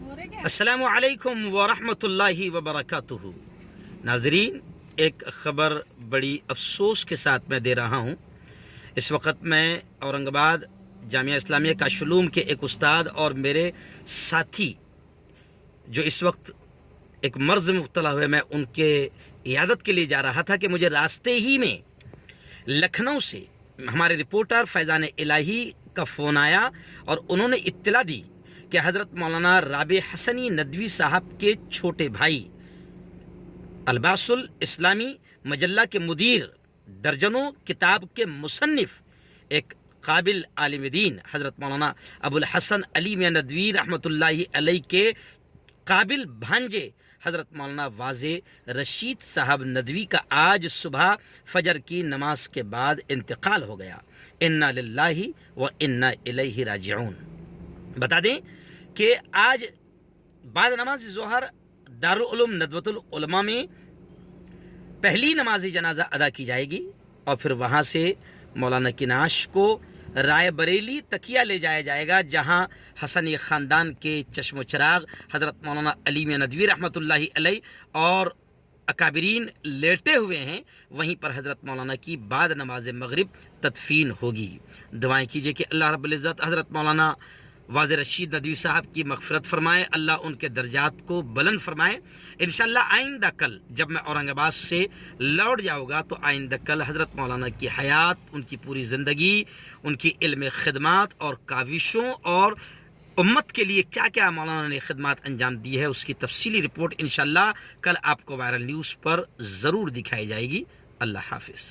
السلام علیکم ورحمۃ اللہ وبرکاتہ۔ ناظرین، ایک خبر بڑی افسوس کے ساتھ میں دے رہا ہوں۔ اس وقت میں اورنگ آباد جامعہ اسلامیہ کاشلوم کے ایک استاد اور میرے ساتھی جو اس وقت ایک مرض میں مبتلا ہوئے، میں ان کے عیادت کے لیے جا رہا تھا کہ مجھے راستے ہی میں لکھنؤ سے ہمارے رپورٹر فیضان الہی کا فون آیا اور انہوں نے اطلاع دی کہ حضرت مولانا رابع حسنی ندوی صاحب کے چھوٹے بھائی، الباس الاسلامی مجلہ کے مدیر، درجنوں کتاب کے مصنف، ایک قابل عالم دین حضرت مولانا ابو الحسن علی میاں ندوی رحمۃ اللہ علیہ کے قابل بھانجے حضرت مولانا واضح رشید صاحب ندوی کا آج صبح فجر کی نماز کے بعد انتقال ہو گیا۔ انا للہ و انا الیہ راجعون۔ بتا دیں کہ آج بعد نماز ظہر دارالعلوم ندوۃ العلماء میں پہلی نماز جنازہ ادا کی جائے گی اور پھر وہاں سے مولانا کی نعش کو رائے بریلی تکیہ لے جایا جائے گا، جہاں حسنی خاندان کے چشم و چراغ حضرت مولانا علی میاں ندوی رحمۃ اللہ علیہ اور اکابرین لیٹے ہوئے ہیں، وہیں پر حضرت مولانا کی بعد نماز مغرب تدفین ہوگی۔ دعائیں کیجئے کہ اللہ رب العزت حضرت مولانا واضح رشید ندوی صاحب کی مغفرت فرمائے، اللہ ان کے درجات کو بلند فرمائے۔ انشاءاللہ آئندہ کل جب میں اورنگ آباد سے لوٹ جاؤں گا تو آئندہ کل حضرت مولانا کی حیات، ان کی پوری زندگی، ان کی علم خدمات اور کاوشوں اور امت کے لیے کیا کیا مولانا نے خدمات انجام دی ہے، اس کی تفصیلی رپورٹ انشاءاللہ کل آپ کو وائرل نیوز پر ضرور دکھائی جائے گی۔ اللہ حافظ۔